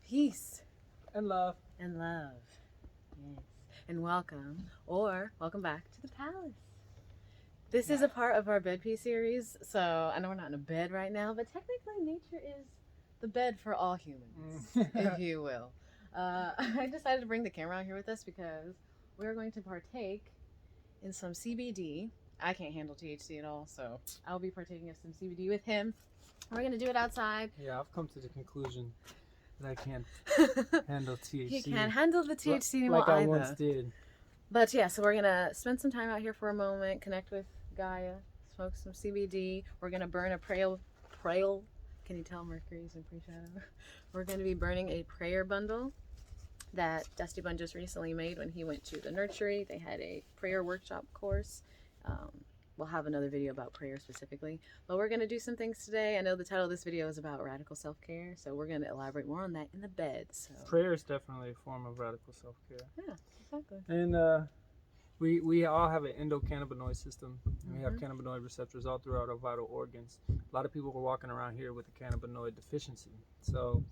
Peace. And love. And love. Yes. And welcome back to the palace. This is a part of our bed piece series, so I know we're not in a bed right now, but technically nature is the bed for all humans, if you will. I decided to bring the camera out here with us because we're going to partake in some CBD. I can't handle THC at all, so I'll be partaking of some CBD with him. We're going to do it outside. Yeah, I've come to the conclusion that I can't handle THC. He can't handle the THC anymore like I either. once did. But yeah, so we're going to spend some time out here for a moment, connect with Gaia, smoke some CBD. We're going to burn a prayer. Can you tell Mercury's in pre-shadow? We're going to be burning a prayer bundle that Dusty Bun just recently made when he went to the nursery. They had a prayer workshop course. We'll have another video about prayer specifically, but we're going to do some things today. I know the title of this video is about radical self-care, so we're going to elaborate more on that in the bed. So prayer is definitely a form of radical self-care. Yeah, exactly. And we all have an endocannabinoid system. We have cannabinoid receptors all throughout our vital organs. A lot of people are walking around here with a cannabinoid deficiency. So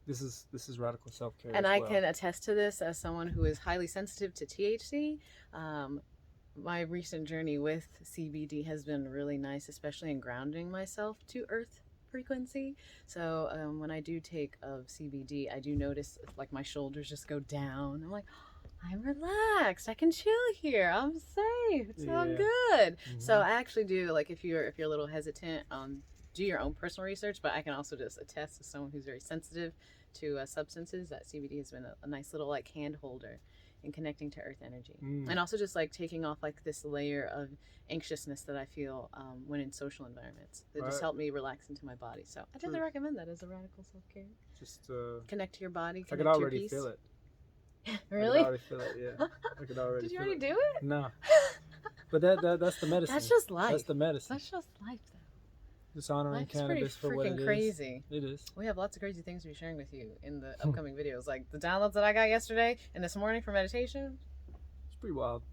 this is radical self-care. And I can attest to this as someone who is highly sensitive to THC. My recent journey with CBD has been really nice, especially in grounding myself to earth frequency. So when I do take of CBD, I do notice like my shoulders just go down. I'm like, I'm relaxed. I can chill here. I'm safe. It's all good. So I actually do, like, if you're a little hesitant, do your own personal research. But I can also just attest as someone who's very sensitive to substances that CBD has been a nice little like hand holder in connecting to earth energy, and also just like taking off like this layer of anxiousness that I feel when in social environments. It just helped me relax into my body. So I definitely recommend that as a radical self-care. Just connect to your body. I could already feel it. Really? I could already feel it. Yeah, I could already. Did you feel already it. do it? No. But that's the medicine. That's just life. That's the medicine. That's just life, though. Just honoring Life's cannabis for what it is. Freaking crazy. It is. We have lots of crazy things to be sharing with you in the upcoming videos, like the downloads that I got yesterday and this morning for meditation. It's pretty wild.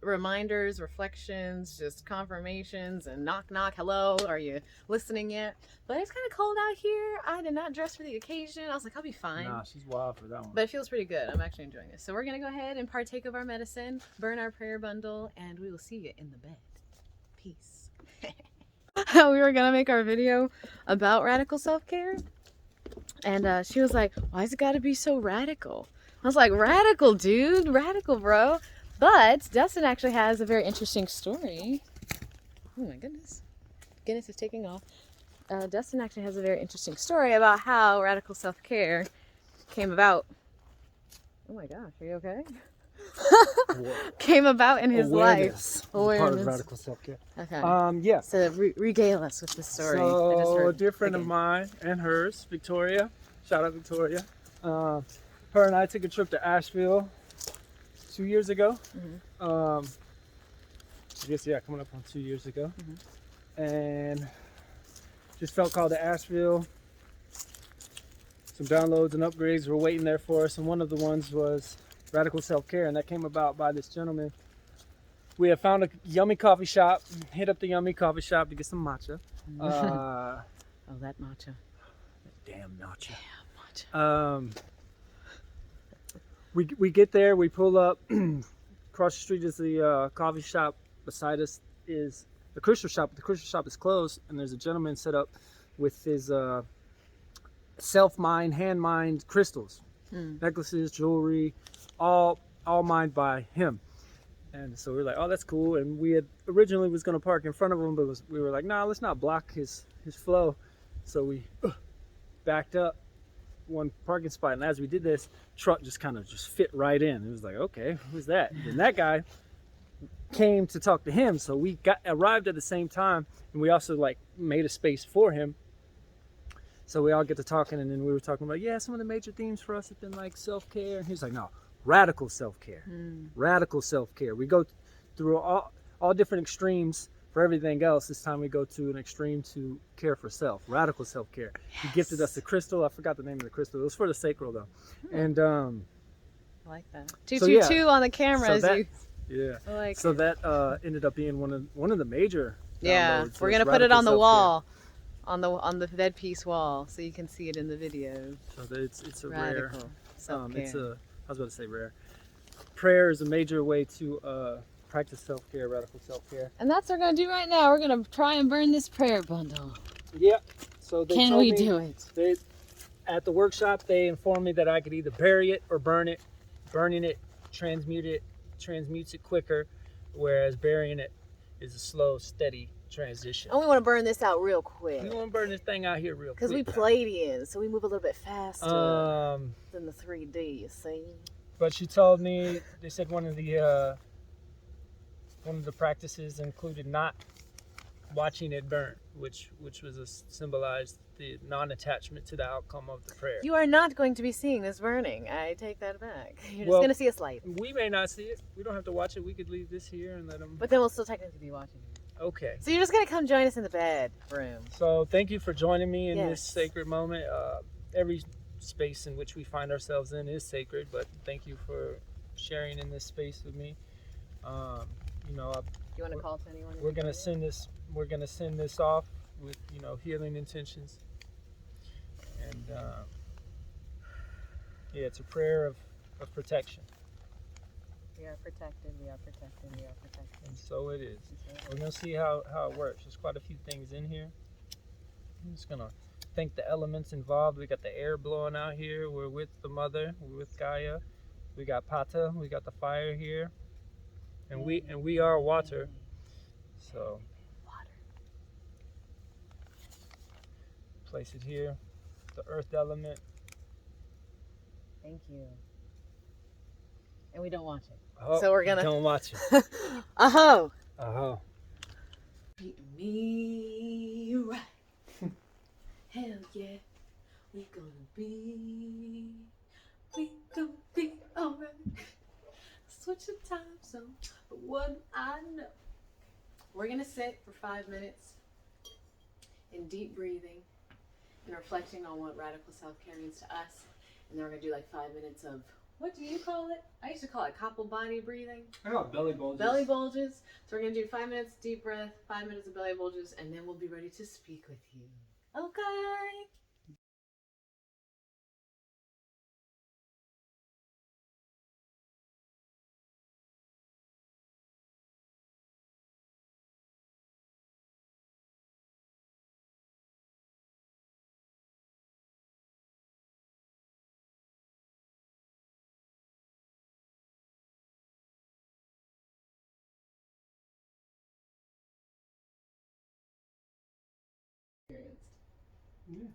Reminders, reflections, just confirmations, and knock knock, hello, are you listening yet? But it's kind of cold out here. I did not dress for the occasion. I was like, I'll be fine. Nah, she's wild for that one. But it feels pretty good. I'm actually enjoying this. So we're gonna go ahead and partake of our medicine, burn our prayer bundle, and we will see you in the bed. Peace. We were gonna make our video about radical self-care, and she was like, why's it gotta be so radical? I was like, radical, dude, radical, bro. But Dustin actually has a very interesting story. Oh my goodness. Guinness is taking off. Dustin actually has a very interesting story about how radical self-care came about. Oh my gosh, are you okay? Came about in his life. Awareness. Part of radical self-care. Okay. Yeah. So regale us with the story. So a dear friend of mine and hers, Victoria. Shout out Victoria. Her and I took a trip to Asheville 2 years ago. I guess, yeah, coming up on 2 years ago. And just felt called to Asheville. Some downloads and upgrades were waiting there for us, and one of the ones was radical self-care, and that came about by this gentleman. We had found a yummy coffee shop, hit up the yummy coffee shop to get some matcha. Oh, that matcha. Damn matcha. Damn matcha. We get there, we pull up. Across the street is the coffee shop. Beside us is the crystal shop. The crystal shop is closed, and there's a gentleman set up with his self-mined, hand-mined crystals, necklaces, jewelry, all mined by him. And so we were like, oh, that's cool. And we had originally was going to park in front of him, but we were like, nah, let's not block his flow. So we backed up one parking spot, and as we did this, truck just kind of just fit right in. It was like, okay, who's that? And that guy came to talk to him, so we arrived at the same time, and we also like made a space for him. So we all get to talking, and then we were talking about, yeah, some of the major themes for us have been like self-care. And he's like, no, radical self-care. Radical self-care. We go through all different extremes for everything else. This time we go to an extreme to care for self. Radical self-care. Yes. He gifted us a crystal. I forgot the name of the crystal. It was for the sacral though. And I like that. 222 on the camera. So that ended up being one of the major. Yeah, we're gonna put it on the wall. on the bed piece wall, so you can see it in the video. So it's a rare. Radical self-care. I was about to say rare. Prayer is a major way to practice self-care, radical self-care. And that's what we're gonna do right now. We're gonna try and burn this prayer bundle. Yeah. So they Can told we me do it? At the workshop, they informed me that I could either bury it or burn it. Burning it transmutes it quicker, whereas burying it is a slow, steady transition. And we want to burn this out real quick. We want to burn this thing out here real quick. Because we Palladians, so we move a little bit faster than the 3D, you see? But she told me, they said one of the practices included not watching it burn, which symbolized the non-attachment to the outcome of the prayer. You are not going to be seeing this burning. I take that back. You're just Well, going to see us light. We may not see it. We don't have to watch it. We could leave this here and let them. But then we'll still technically be watching it. Okay. So you're just going to come join us in the bedroom. So thank you for joining me in Yes. this sacred moment. Every space in which we find ourselves in is sacred, but thank you for sharing in this space with me. You know, You want to call to anyone? we're gonna send this off with, you know, healing intentions, and yeah, it's a prayer of protection, We are protected, we are protected, we are protected. and so it is. We're gonna see how it works. There's quite a few things in here. I'm just gonna thank the elements involved. We got the air blowing out here. We're with the mother. We're with Gaia. We got Pata. We got the fire here, and we are water. So Water. place it here. The earth element. Thank you. And we don't watch it. Oh, So we're gonna- don't watch it. Aho! Oh. Treat me right. Hell yeah. We gonna be alright. Switch the time zone, but what I know. We're gonna sit for 5 minutes in deep breathing and reflecting on what radical self-care means to us. And then we're gonna do like 5 minutes of, what do you call it? I used to call it couple body breathing. I got belly bulges. Belly bulges. So we're gonna do 5 minutes deep breath, 5 minutes of belly bulges, and then we'll be ready to speak with you. Okay.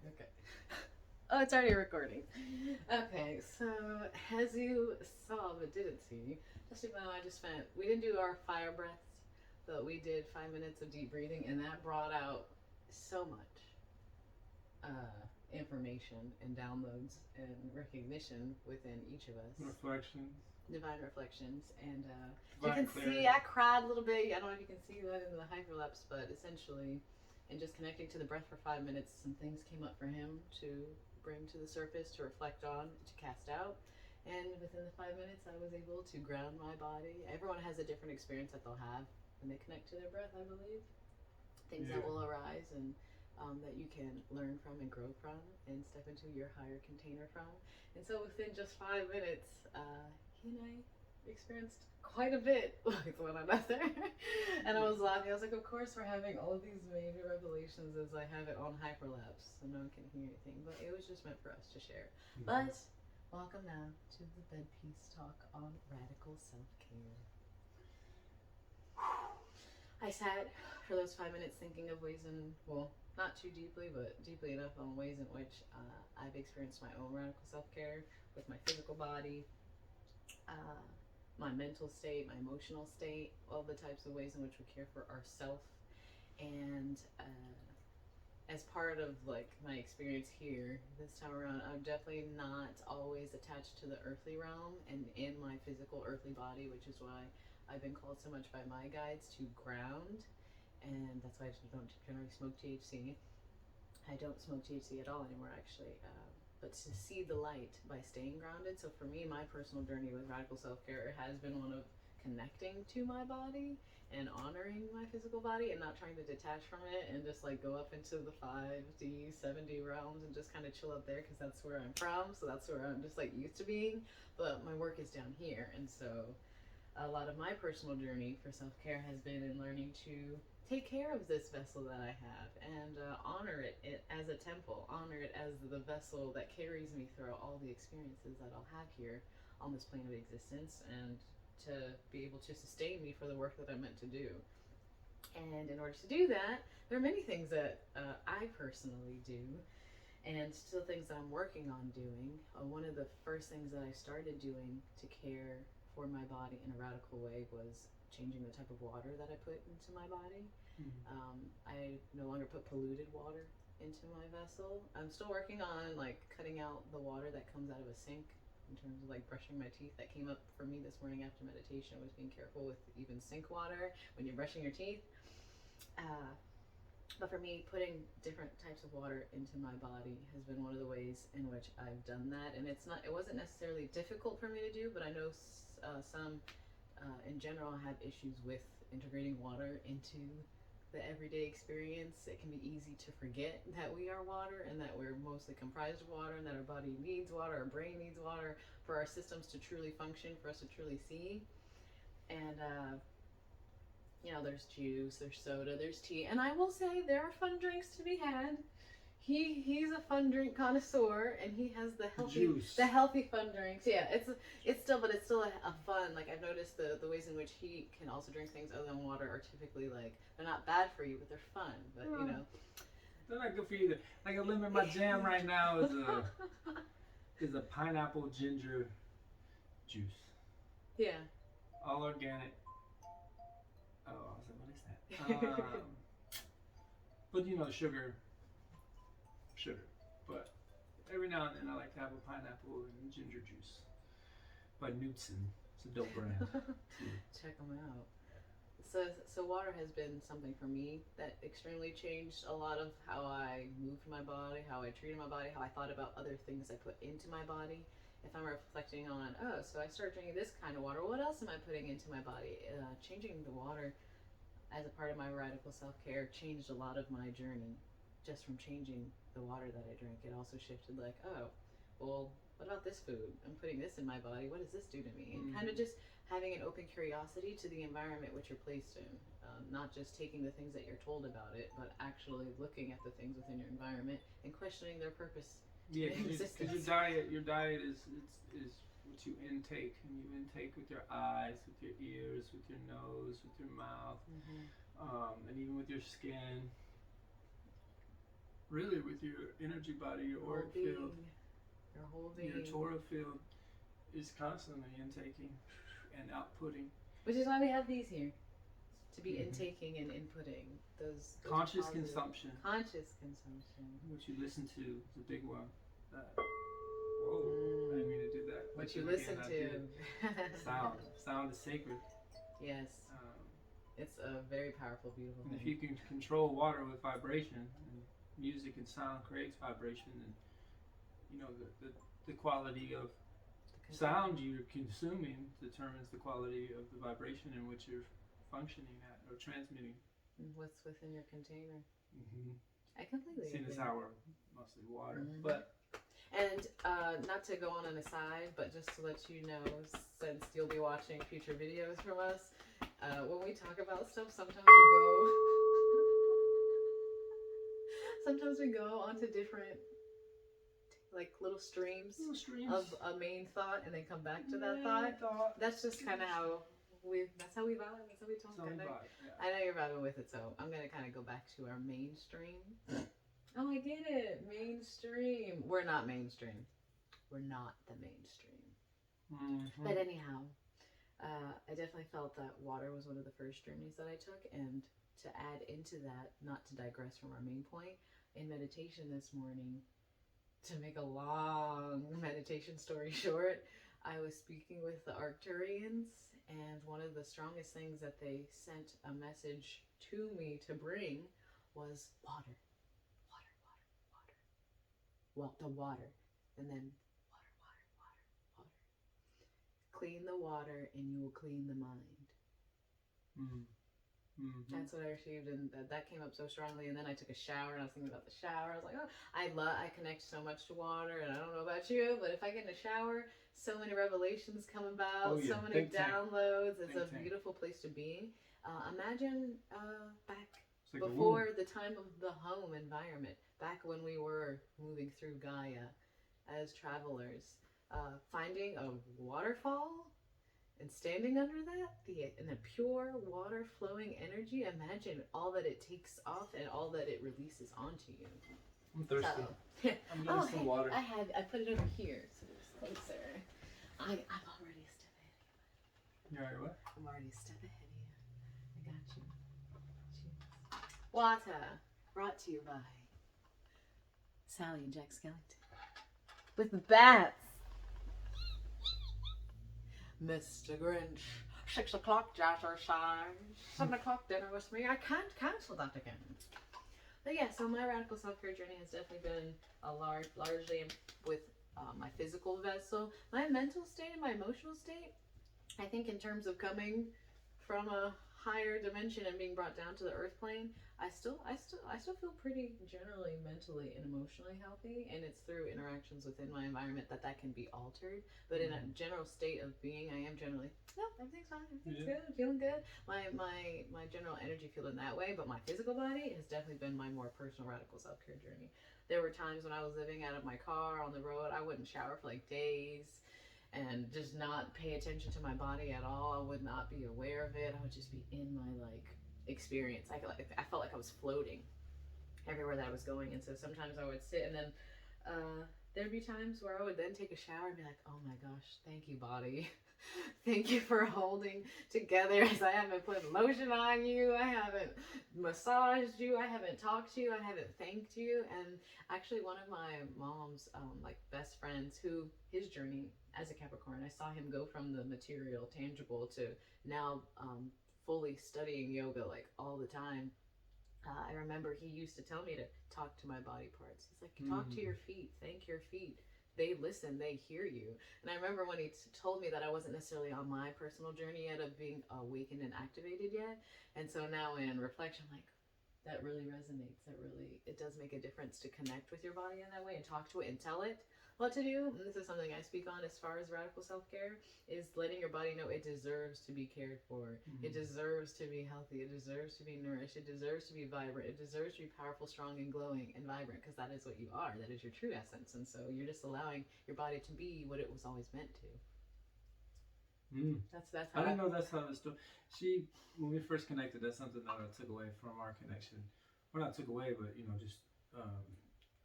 Okay. Oh, it's already recording. Okay, so as you saw but didn't see, just even though we didn't do our fire breaths, but we did 5 minutes of deep breathing, and that brought out so much information and downloads and recognition within each of us. Reflections. Divine reflections, and you Divine can clarity. see I cried a little bit. I don't know if you can see that in the hyperlapse, but essentially, and just connecting to the breath for 5 minutes, some things came up for him to bring to the surface, to reflect on, to cast out. And within the 5 minutes, I was able to ground my body. Everyone has a different experience that they'll have when they connect to their breath, I believe. Things that will arise and that you can learn from and grow from and step into your higher container from. And so within just 5 minutes, he and I experienced quite a bit with one another. And I was laughing. I was like, of course we're having all of these major revelations as I have it on hyperlapse, so no one can hear anything. But it was just meant for us to share. But welcome now to the Bed Peace Talk on radical self-care. I sat for those 5 minutes thinking of ways in, well, not too deeply, but deeply enough on ways in which I've experienced my own radical self-care with my physical body, my mental state, my emotional state, all the types of ways in which we care for ourselves. And as part of like my experience here this time around, I'm definitely not always attached to the earthly realm and in my physical earthly body, which is why I've been called so much by my guides to ground, and that's why I don't generally smoke THC. I don't smoke THC at all anymore, actually, but to see the light by staying grounded. So for me, my personal journey with radical self-care has been one of connecting to my body and honoring my physical body and not trying to detach from it and just like go up into the 5D, 7D realms and just kind of chill up there because that's where I'm from. So that's where I'm just like used to being. But my work is down here. And so a lot of my personal journey for self-care has been in learning to take care of this vessel that I have and honor it as a temple, honor it as the vessel that carries me through all the experiences that I'll have here on this plane of existence, and to be able to sustain me for the work that I'm meant to do. And in order to do that, there are many things that I personally do, and still things that I'm working on doing. One of the first things that I started doing to care for my body in a radical way was changing the type of water that I put into my body. I no longer put polluted water into my vessel. I'm still working on like cutting out the water that comes out of a sink in terms of like brushing my teeth. That came up for me this morning after meditation, was being careful with even sink water when you're brushing your teeth. But for me, putting different types of water into my body has been one of the ways in which I've done that. And it wasn't necessarily difficult for me to do, but I know some in general have issues with integrating water into the everyday experience. It can be easy to forget that we are water and that we're mostly comprised of water and that our body needs water, our brain needs water for our systems to truly function, for us to truly see. And there's juice, there's soda, there's tea, and I will say there are fun drinks to be had. He's a fun drink connoisseur, and he has the healthy fun drinks. Yeah, it's still a fun. Like I've noticed the ways in which he can also drink things other than water are typically like they're not bad for you, but they're fun. But they're not good for you either. Like a limit, my jam right now is a pineapple ginger juice. Yeah. All organic. Oh, I was like, what is that? But sugar. But every now and then I like to have a pineapple and ginger juice by Knudsen. It's a dope brand. Check them out. So water has been something for me that extremely changed a lot of how I moved my body, how I treated my body, how I thought about other things I put into my body. If I'm reflecting on, so I started drinking this kind of water, what else am I putting into my body? Changing the water as a part of my radical self-care changed a lot of my journey. Just from changing the water that I drink, it also shifted like, well, what about this food? I'm putting this in my body. What does this do to me? And kind of just having an open curiosity to the environment which you're placed in. Not just taking the things that you're told about it, but actually looking at the things within your environment and questioning their purpose. Yeah, because your diet is what you intake, and you intake with your eyes, with your ears, with your nose, with your mouth, and even with your skin. Really, with your energy body, your auric field, your whole being, your Torah field is constantly intaking and outputting. Which is why we have these here, to be intaking and inputting those conscious consumption. Conscious consumption. What you listen to is a big one. Whoa, I didn't mean to do that. What you listen to. Sound is sacred. Yes. It's a very powerful, beautiful thing. If you can control water with vibration, and music and sound creates vibration, and the quality of sound you're consuming determines the quality of the vibration in which you're functioning at or transmitting. What's within your container? I agree. completely Seeing as how we're mostly water, but. And not to go on an aside, but just to let you know, since you'll be watching future videos from us, when we talk about stuff, sometimes we go onto different like little streams of a main thought and then come back to that thought. That's just kind of how that's how we vibe. That's how we talk. I know you're vibing with it, so I'm gonna kind of go back to our mainstream. Oh, I get it. Mainstream. We're not mainstream. We're not the mainstream. But anyhow, I definitely felt that water was one of the first journeys that I took. And to add into that, not to digress from our main point, in meditation this morning, to make a long meditation story short, I was speaking with the Arcturians, and one of the strongest things that they sent a message to me to bring was water. Well, the water, and then water. Clean the water and you will clean the mind. That's what I received, and that came up so strongly. And then I took a shower, and I was thinking about the shower. I was like, oh, I connect so much to water, and I don't know about you, but if I get in a shower, so many revelations come about, so many downloads. It's a beautiful place to be. Imagine back before the time of the home environment, back when we were moving through Gaia as travelers, finding a waterfall and standing under that, in the pure water flowing energy. Imagine all that it takes off and all that it releases onto you. I'm thirsty. So, I'm getting some water. I put it over here, so it's closer. I'm already a step ahead of you. You already what? I'm already a step ahead of you. I got you. Cheers. Water, brought to you by Sally and Jack Skellington. With the bats. Mr. Grinch, 6 o'clock jazzercise, 7 o'clock dinner with me. I can't cancel that again. But yeah, so my radical self-care journey has definitely been largely with my physical vessel. My mental state and my emotional state, I think in terms of coming from a higher dimension and being brought down to the earth plane, I still feel pretty generally mentally and emotionally healthy, and it's through interactions within my environment that can be altered. But in a general state of being, I am generally, no, everything's fine, everything's good, I'm feeling good. My general energy field in that way, but my physical body has definitely been my more personal radical self-care journey. There were times when I was living out of my car on the road, I wouldn't shower for like days and just not pay attention to my body at all. I would not be aware of it. I would just be in my experience. I felt like I was floating everywhere that I was going. And so sometimes I would sit, and then there'd be times where I would then take a shower and be like, oh my gosh, thank you, body. Thank you for holding together, as I haven't put lotion on you, I haven't massaged you, I haven't talked to you, I haven't thanked you. And actually one of my mom's best friends, who his journey as a Capricorn, I saw him go from the material, tangible, to now fully studying yoga all the time. I remember he used to tell me to talk to my body parts. He's like, talk to your feet, thank your feet. They listen, they hear you. And I remember when he told me that I wasn't necessarily on my personal journey yet of being awakened and activated yet. And so now in reflection, I'm like, that really resonates. It does make a difference to connect with your body in that way and talk to it and tell it what to do. And this is something I speak on as far as radical self-care, is letting your body know it deserves to be cared for. It deserves to be healthy. It deserves to be nourished. It deserves to be vibrant. It deserves to be powerful, strong, and glowing and vibrant, because that is what you are. That is your true essence. And so you're just allowing your body to be what it was always meant to. That's how I didn't know that's how the story. When we first connected, that's something that I took away from our connection. Well, not took away, but just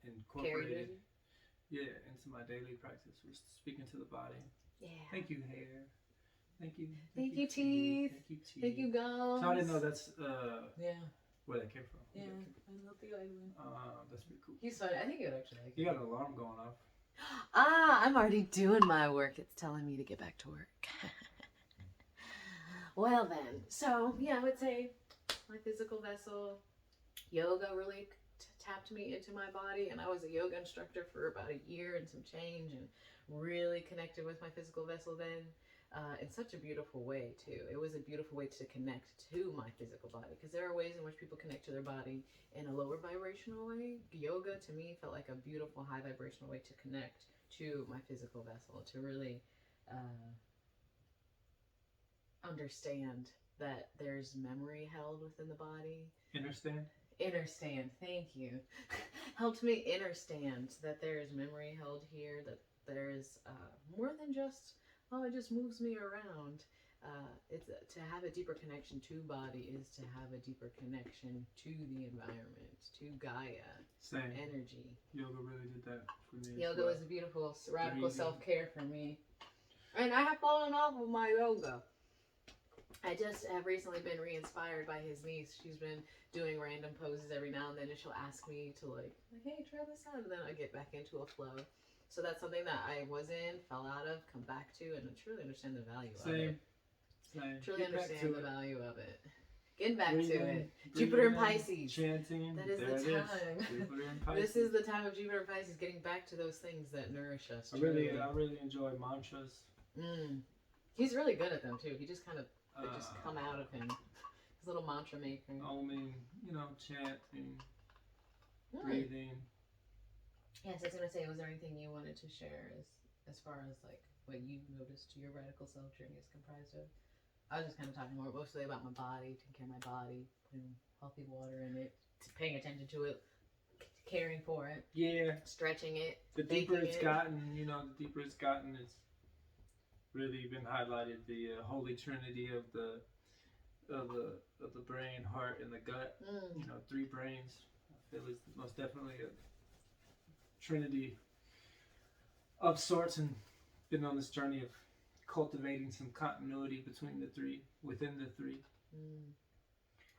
incorporated. Into my daily practice. We're speaking to the body. Yeah. Thank you, hair. Thank you. Thank you, teeth. Thank you, teeth. Thank you, gums. So I didn't know that's where that came from. Yeah. I love the island. That's pretty cool. He's fun. I think you'd actually like it. You got an alarm going off. I'm already doing my work. It's telling me to get back to work. Well then, so I would say my physical vessel, yoga really tapped me into my body, and I was a yoga instructor for about a year and some change, and really connected with my physical vessel then in such a beautiful way too. It was a beautiful way to connect to my physical body, because there are ways in which people connect to their body in a lower vibrational way. Yoga to me felt like a beautiful high vibrational way to connect to my physical vessel, to really understand that there's memory held within the body. Understand, thank you. Helped me understand that there is memory held here, that there is more than just, it just moves me around. It's to have a deeper connection to body is to have a deeper connection to the environment, to Gaia. Same. Energy. Yoga really did that for me. Yoga was a beautiful radical self-care for me. And I have fallen off of my yoga. I just have recently been re-inspired by his niece. She's been doing random poses every now and then, and she'll ask me to hey, try this out, and then I get back into a flow. So that's something that I was in, fell out of, come back to, and I truly understand the value of it. Same. Truly understand the value of it. Getting back to it. Jupiter and Pisces. Chanting. That is the time. Jupiter and Pisces. This is the time of Jupiter and Pisces, getting back to those things that nourish us. I really enjoy mantras. He's really good at them too. He just kind of they just come out of him. He's little mantra making. Oming, chanting, breathing. Yes, I was gonna say, was there anything you wanted to share as far as like what you noticed your radical self journey is comprised of? I was just kind of talking more mostly about my body, taking care of my body, putting healthy water in it, paying attention to it, caring for it. Yeah. Stretching it. The deeper it's gotten, it's really been highlighted the holy trinity of the brain, heart, and the gut. 3 brains. I feel it's most definitely a trinity of sorts, and been on this journey of cultivating some continuity between the 3, within the 3.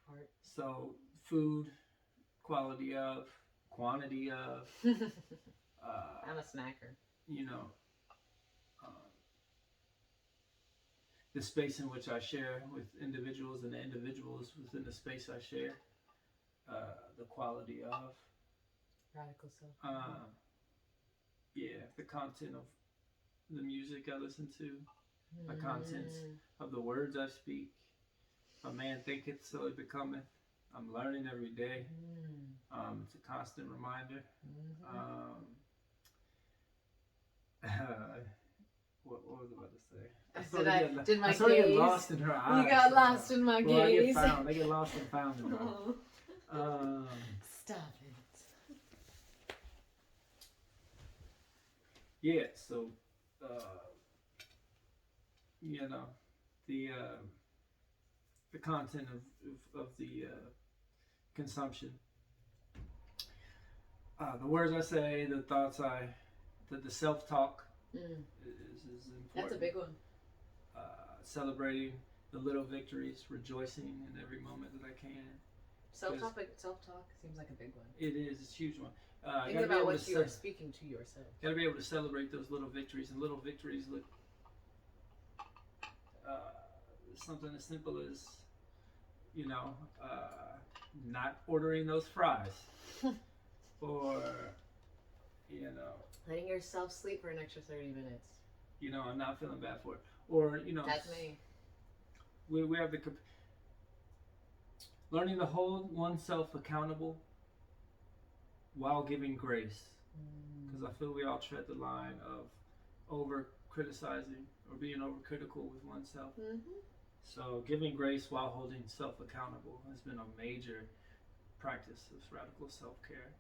Heart. So food, quality of, quantity of. I'm a snacker. The space in which I share with individuals and the individuals within the space I share. The quality of. Radical self. The content of the music I listen to. The contents of the words I speak. A man thinketh, so it becometh. I'm learning every day. It's a constant reminder. What was I about to say? I sort of get lost in her eyes. You got lost in my gaze. I get lost and found in her. Stop it. Yeah, so the content of the consumption, the words I say, the thoughts the self-talk is important. That's a big one. Celebrating the little victories, rejoicing in every moment that I can. Self-talk seems like a big one. It is. It's a huge one. Think about what you are speaking to yourself. Got to be able to celebrate those little victories, and little victories look something as simple as, not ordering those fries, or, letting yourself sleep for an extra 30 minutes. I'm not feeling bad for it, or That's me. We have learning to hold oneself accountable while giving grace, because I feel we all tread the line of over criticizing or being overcritical with oneself. So giving grace while holding self accountable has been a major practice of radical self-care.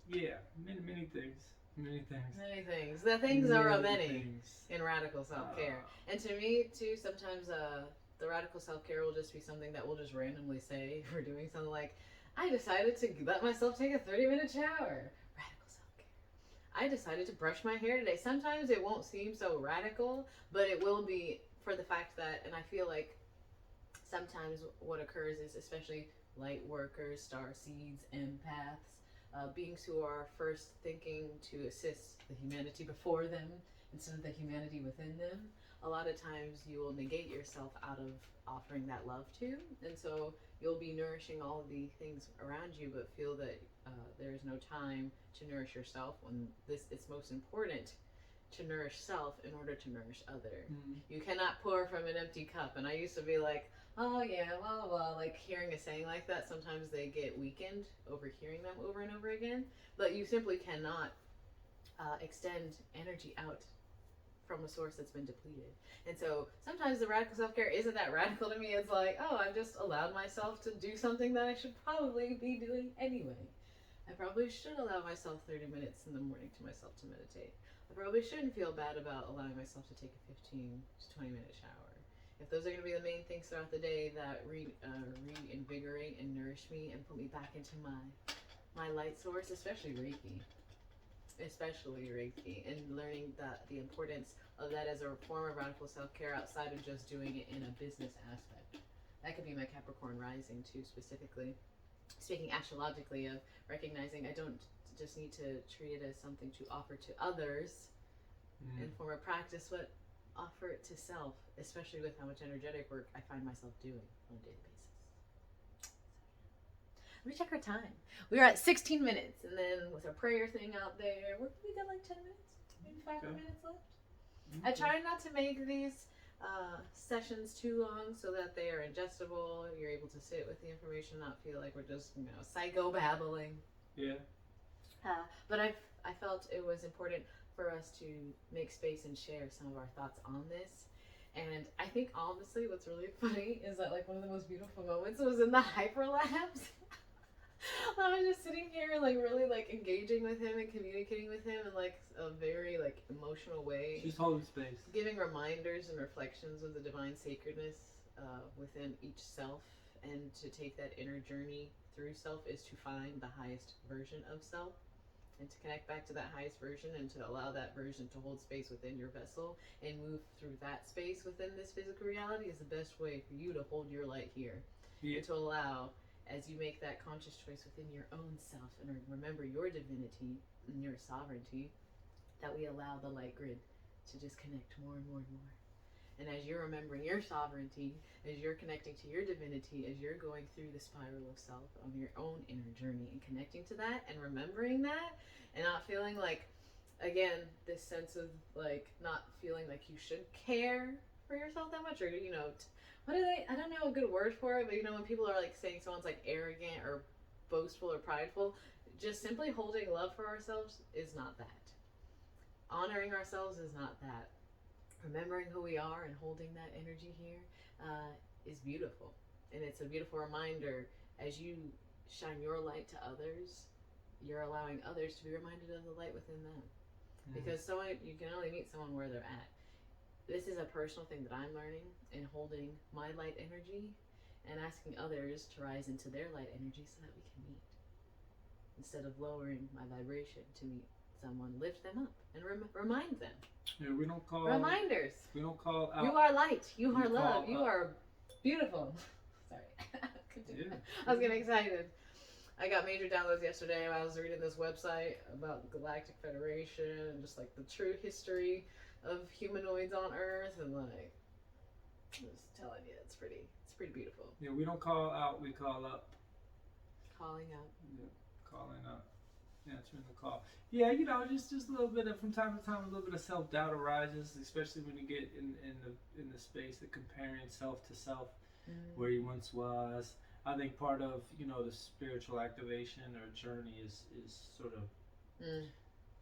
Many things. The things are a many in radical self-care. And to me, too, sometimes the radical self-care will just be something that we'll just randomly say if we're doing something like, I decided to let myself take a 30-minute shower. Radical self-care. I decided to brush my hair today. Sometimes it won't seem so radical, but it will be for the fact that, and I feel like sometimes what occurs is, especially light workers, star seeds, empaths, beings who are first thinking to assist the humanity before them instead of the humanity within them, a lot of times you will negate yourself out of offering that love to, and so you'll be nourishing all of the things around you but feel that there is no time to nourish yourself when it's most important to nourish self in order to nourish other. You cannot pour from an empty cup. And I used to be like, oh yeah, blah, blah, blah. Like hearing a saying like that, sometimes they get weakened over hearing them over and over again. But you simply cannot extend energy out from a source that's been depleted. And so sometimes the radical self-care isn't that radical to me. It's like, oh, I've just allowed myself to do something that I should probably be doing anyway. I probably should allow myself 30 minutes in the morning to myself to meditate. I probably shouldn't feel bad about allowing myself to take a 15 to 20 minute shower. If those are going to be the main things throughout the day that reinvigorate and nourish me and put me back into my light source, especially Reiki, and learning that the importance of that as a form of radical self-care outside of just doing it in a business aspect. That could be my Capricorn rising too, specifically. Speaking astrologically of recognizing I don't just need to treat it as something to offer to others in form of practice, but offer it to self, especially with how much energetic work I find myself doing on a daily basis. Let me check our time. We are at 16 minutes, and then with our prayer thing out there, we got like 10 minutes, maybe 5 minutes left. I try not to make these sessions too long so that they are ingestible. You're able to sit with the information, not feel like we're just, psycho babbling. Yeah. But I felt it was important for us to make space and share some of our thoughts on this. And I think honestly, what's really funny is that like one of the most beautiful moments was in the hyperlapse. I was just sitting here like really like engaging with him and communicating with him in like a very like emotional way. Just holding space. Giving reminders and reflections of the divine sacredness within each self, and to take that inner journey through self is to find the highest version of self, and to connect back to that highest version, and to allow that version to hold space within your vessel and move through that space within this physical reality is the best way for you to hold your light here. Yeah. And to allow, as you make that conscious choice within your own self and remember your divinity and your sovereignty, that we allow the light grid to just connect more and more and more. And as you're remembering your sovereignty, as you're connecting to your divinity, as you're going through the spiral of self on your own inner journey and connecting to that and remembering that and not feeling like, again, this sense of like not feeling like you should care for yourself that much, or I don't know a good word for it, but when people are like saying someone's like arrogant or boastful or prideful, just simply holding love for ourselves is not that. Honoring ourselves is not that. Remembering who we are and holding that energy here is beautiful. And it's a beautiful reminder as you shine your light to others, you're allowing others to be reminded of the light within them. Mm-hmm. Because you can only meet someone where they're at. This is a personal thing that I'm learning, in holding my light energy and asking others to rise into their light energy so that we can meet. Instead of lowering my vibration to meet someone, lift them up and remind them. Yeah, we don't call reminders. We don't call out. You are light. You are love. You are beautiful. Sorry, continue. Yeah. I was getting excited. I got major downloads yesterday. I was reading this website about the Galactic Federation and just like the true history of humanoids on Earth, and like, I'm just telling you, it's pretty beautiful. Yeah, we don't call out. We call up. Calling out. Yeah, calling up. Answering the call. Yeah, just a little bit of, from time to time, a little bit of self-doubt arises, especially when you get in the space of comparing self to self, where you once was. I think part of the spiritual activation or journey is sort of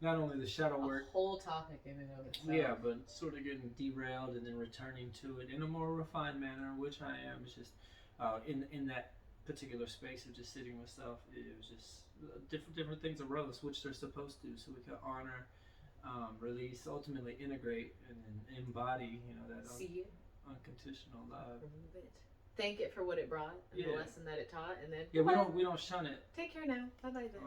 not only the shadow work, a whole topic in and of itself. Yeah, but sort of getting derailed and then returning to it in a more refined manner, which I am. It's just in that particular space of just sitting with self, it was just different things arose, which they're supposed to, so we can honor, release, ultimately integrate, and then embody, that unconditional love. Remove it. Thank it for what it brought and the lesson that it taught, and then we don't shun it. Take care now. Bye bye then.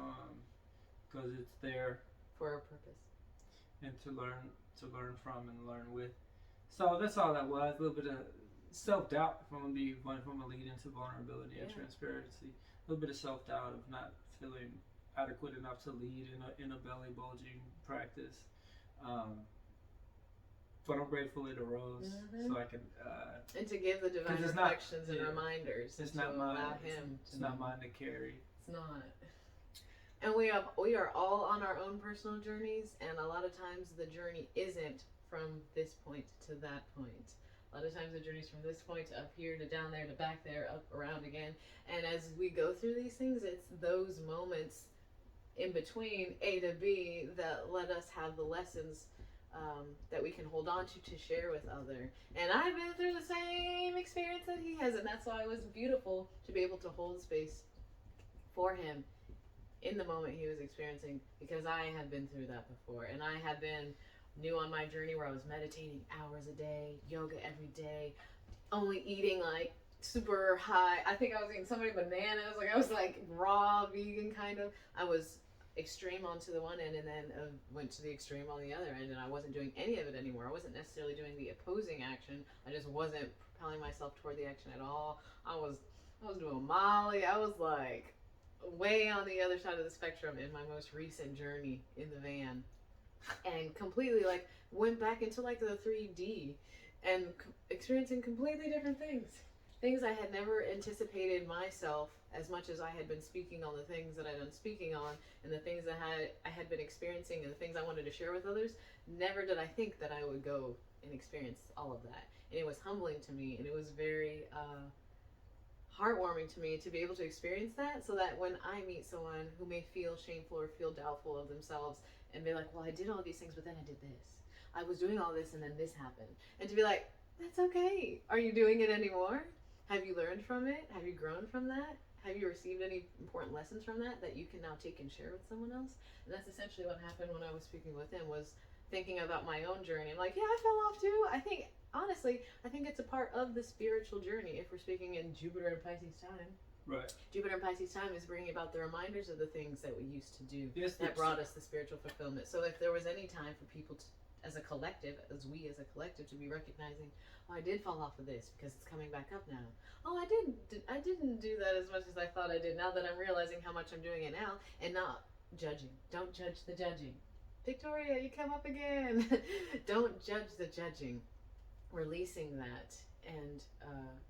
Because it's there for a purpose, and to learn from and learn with. So that's all that was. A little bit of self-doubt, if I'm gonna lead into vulnerability and transparency. A little bit of self-doubt of not feeling adequate enough to lead in a belly bulging practice. But I'm grateful it arose, so I can and to give the divine reflections and reminders. It's not mine. It's not mine to carry. It's not. And we are all on our own personal journeys, and a lot of times the journey isn't from this point to that point. A lot of times the journey's from this point to up here to down there to back there, up, around again. And as we go through these things, it's those moments in between A to B that let us have the lessons that we can hold on to share with others. And I've been through the same experience that he has, and that's why it was beautiful to be able to hold space for him in the moment he was experiencing, because I had been through that before, and I had been new on my journey where I was meditating hours a day, yoga every day, only eating like super high. I think I was eating so many bananas. Like I was like raw vegan kind of. I was extreme onto the one end, and then went to the extreme on the other end, and I wasn't doing any of it anymore. I wasn't necessarily doing the opposing action. I just wasn't propelling myself toward the action at all. I was doing Molly. I was like way on the other side of the spectrum in my most recent journey in the van. And completely like went back into like the 3D and experiencing completely different things I had never anticipated myself, as much as I had been speaking on the things that I'd been speaking on and the things that I had been experiencing and the things I wanted to share with others. Never did I think that I would go and experience all of that. And it was humbling to me, and it was very heartwarming to me to be able to experience that, so that when I meet someone who may feel shameful or feel doubtful of themselves and be like, well, I did all these things, but then I did this. I was doing all this and then this happened. And to be like, that's okay. Are you doing it anymore? Have you learned from it? Have you grown from that? Have you received any important lessons from that you can now take and share with someone else? And that's essentially what happened when I was speaking with him, was thinking about my own journey. I'm like, yeah, I fell off too. I think, honestly, it's a part of the spiritual journey if we're speaking in Jupiter and Pisces time. Right. Jupiter and Pisces time is bringing about the reminders of the things that we used to do that brought us the spiritual fulfillment. So if there was any time for people to, as a collective, to be recognizing, oh, I did fall off of this because it's coming back up now. Oh, I didn't do that as much as I thought I did. Now that I'm realizing how much I'm doing it now, and not judging. Don't judge the judging. Victoria, you come up again. Don't judge the judging. Releasing that and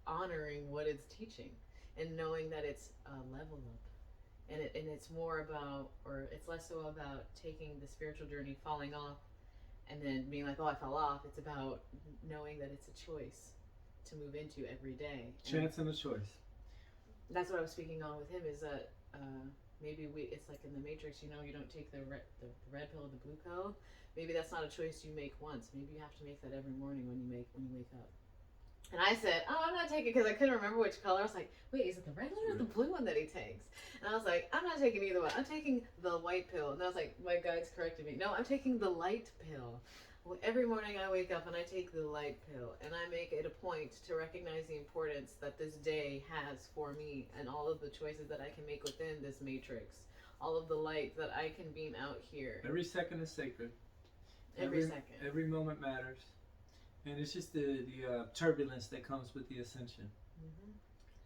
honoring what it's teaching, and knowing that it's a level up, and it's more about, or it's less so about taking the spiritual journey, falling off, and then being like, oh, I fell off. It's about knowing that it's a choice to move into every day. Chance and a choice. That's what I was speaking on with him, is that maybe it's like in the Matrix, you don't take the red pill or the blue pill. Maybe that's not a choice you make once. Maybe you have to make that every morning when you wake up. And I said, oh, I'm not taking, because I couldn't remember which color. I was like, wait, is it the red one or the blue one that he takes? And I was like, I'm not taking either one. I'm taking the white pill. And I was like, my guides corrected me. No, I'm taking the light pill. Every morning I wake up and I take the light pill, and I make it a point to recognize the importance that this day has for me, and all of the choices that I can make within this matrix, all of the light that I can beam out here. Every second is sacred. Every second. Every moment matters. And it's just the turbulence that comes with the ascension. Mm-hmm.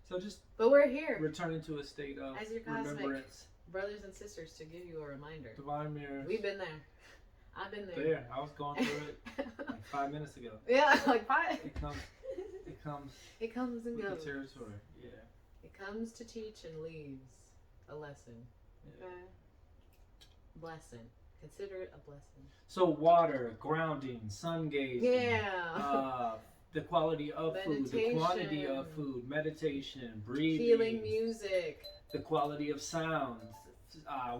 So but we're here. Returning to a state of as your cosmic remembrance. Brothers and sisters, to give you a reminder. Divine mirrors. We've been there. I've been there. There, I was going through it like 5 minutes ago. Yeah, like 5. It comes and with goes. The territory. Yeah. It comes to teach and leaves a lesson. Yeah. Okay. Blessing. Consider it a blessing. So water, grounding, sun gazing. Yeah. The quality of food, the quantity of food, meditation, breathing, healing music, the quality of sound.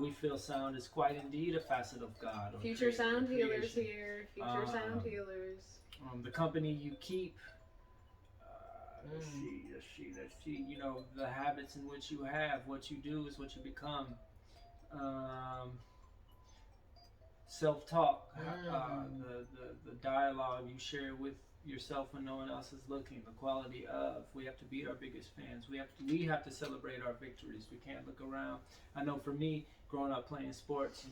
We feel sound is quite indeed a facet of God. Future sound healers here. Future sound healers. The company you keep. Let's see. You know, the habits in which you have. What you do is what you become. Self-talk. The dialogue you share with yourself when no one else is looking. The quality of, we have to be our biggest fans. We have to celebrate our victories. We can't look around. I know for me, growing up playing sports,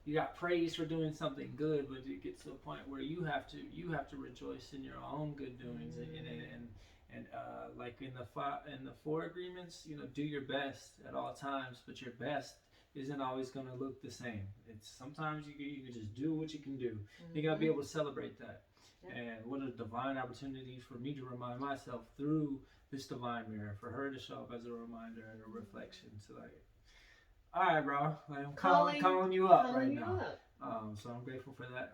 you got praise for doing something good, but it gets to a point where you have to rejoice in your own good doings. And like in the 4 agreements, do your best at all times, but your best isn't always going to look the same. It's sometimes you can just do what you can do. Mm-hmm. You got to be able to celebrate that. Yep. And what a divine opportunity for me to remind myself through this divine mirror, for her to show up as a reminder and a reflection. So all right, bro, I'm calling you up right now. So I'm grateful for that.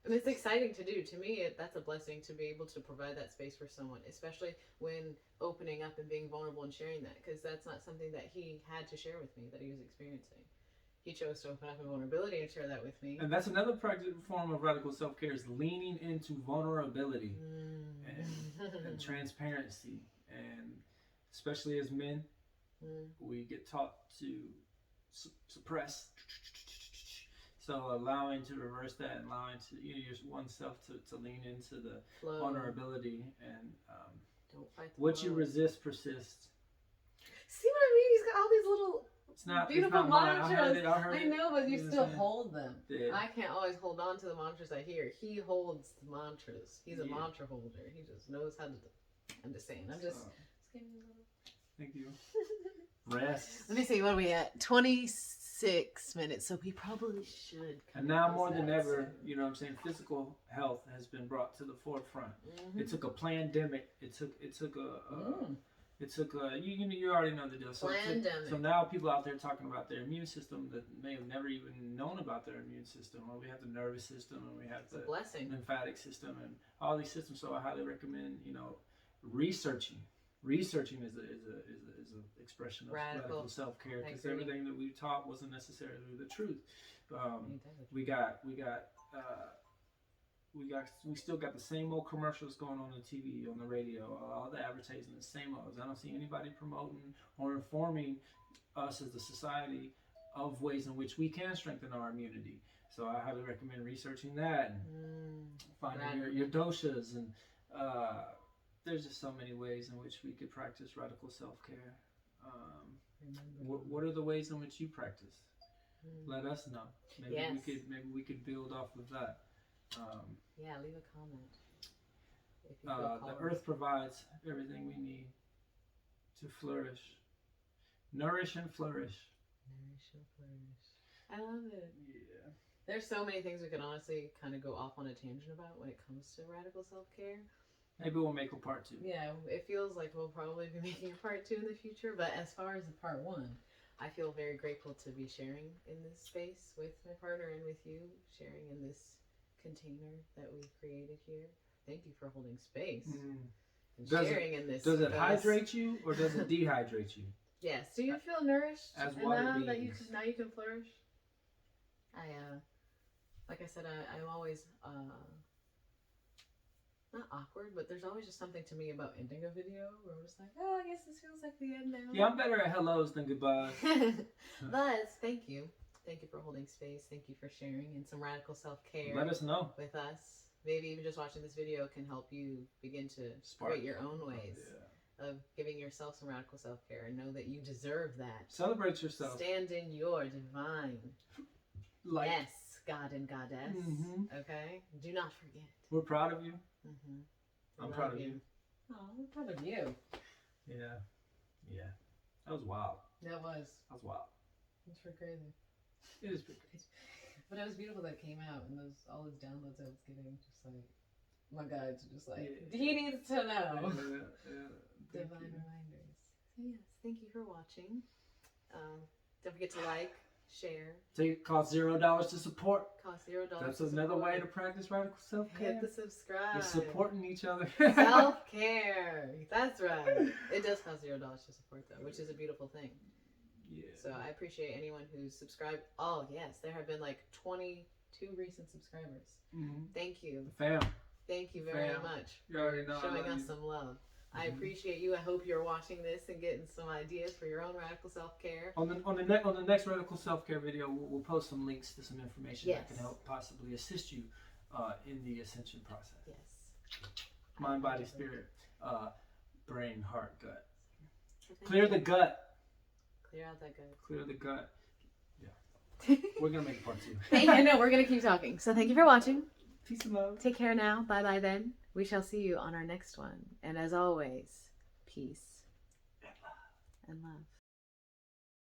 And it's exciting to do. To me, that's a blessing to be able to provide that space for someone, especially when opening up and being vulnerable and sharing that, because that's not something that he had to share with me, that he was experiencing. He chose to open up in vulnerability and share that with me. And that's another form of radical self-care, is leaning into vulnerability and transparency. And especially as men, we get taught to suppress. So allowing to reverse that, and allowing to oneself to lean into the flow, vulnerability, and don't fight the what flow. You resist persists. See what I mean? He's got all these little beautiful mantras. I know, but you still hold them. Yeah. I can't always hold on to the mantras I hear. He holds the mantras. He's a mantra holder. He just knows how to. I'm just saying. Thank you. Rest. Let me see. What are we at? 26 minutes. So we probably should. And now more than ever, physical health has been brought to the forefront. Mm-hmm. It took a pandemic. It took It took you already know the deal. So now people out there talking about their immune system that may have never even known about their immune system. Well, we have the nervous system and we have the lymphatic system and all these systems. So I highly recommend researching. Researching is an expression of radical self-care, because everything that we taught wasn't necessarily the truth. We still got the same old commercials going on TV, on the radio, all the advertising, the same old. I don't see anybody promoting or informing us as a society of ways in which we can strengthen our immunity. So I highly recommend researching that and finding your doshas. And there's just so many ways in which we could practice radical self-care. What are the ways in which you practice? Let us know. Maybe we could build off of that. Leave a comment. If you the earth provides everything we need to flourish. Nourish and flourish. I love it. Yeah. There's so many things we could honestly kind of go off on a tangent about when it comes to radical self-care. Maybe we'll make a part 2. Yeah, it feels like we'll probably be making a part 2 in the future, but as far as the part 1, I feel very grateful to be sharing in this space with my partner and with you, sharing in this container that we've created here. Thank you for holding space and sharing in this. Does it hydrate you or does it dehydrate you? Yes. Do you feel nourished as water now beings? That you can flourish? Like I said, I'm always not awkward, but there's always just something to me about ending a video where I'm just like, oh, I guess this feels like the end now. Yeah, I'm better at hellos than goodbyes. But thank you. Thank you for holding space. Thank you for sharing in some radical self-care. Let us know. With us. Maybe even just watching this video can help you begin to create your own ways of giving yourself some radical self-care, and know that you deserve that. Celebrate yourself. Stand in your divine yes, God and Goddess. Okay? Do not forget. We're proud of you. I'm proud of you. Oh, we're proud of you. Yeah. That was wild. That was wild. It's pretty crazy. It is pretty crazy. But it was beautiful that it came out, and all those downloads I was getting, just like, my guides are just like, he needs to know. Divine reminders. So yes, thank you for watching. Don't forget to like, share. It costs $0 to support. That's another way to practice radical self-care. Hit the subscribe. You're supporting each other. Self-care. That's right. It does cost $0 to support, though, which is a beautiful thing. Yeah. So I appreciate anyone who's subscribed. Oh, yes. There have been like 22 recent subscribers. Thank you. The fam. Thank you very much. You already know. Showing us some love. I appreciate you. I hope you're watching this and getting some ideas for your own radical self-care. On the next radical self-care video, we'll post some links to some information that can help possibly assist you in the ascension process. Yes. Mind, body, spirit, brain, heart, gut. Clear the gut. Clear out that gut. Clear the gut. Yeah. We're going to make a part 2. I know, we're going to keep talking. So thank you for watching. Peace and love. Take care now. Bye-bye then. We shall see you on our next one. And as always, peace and love.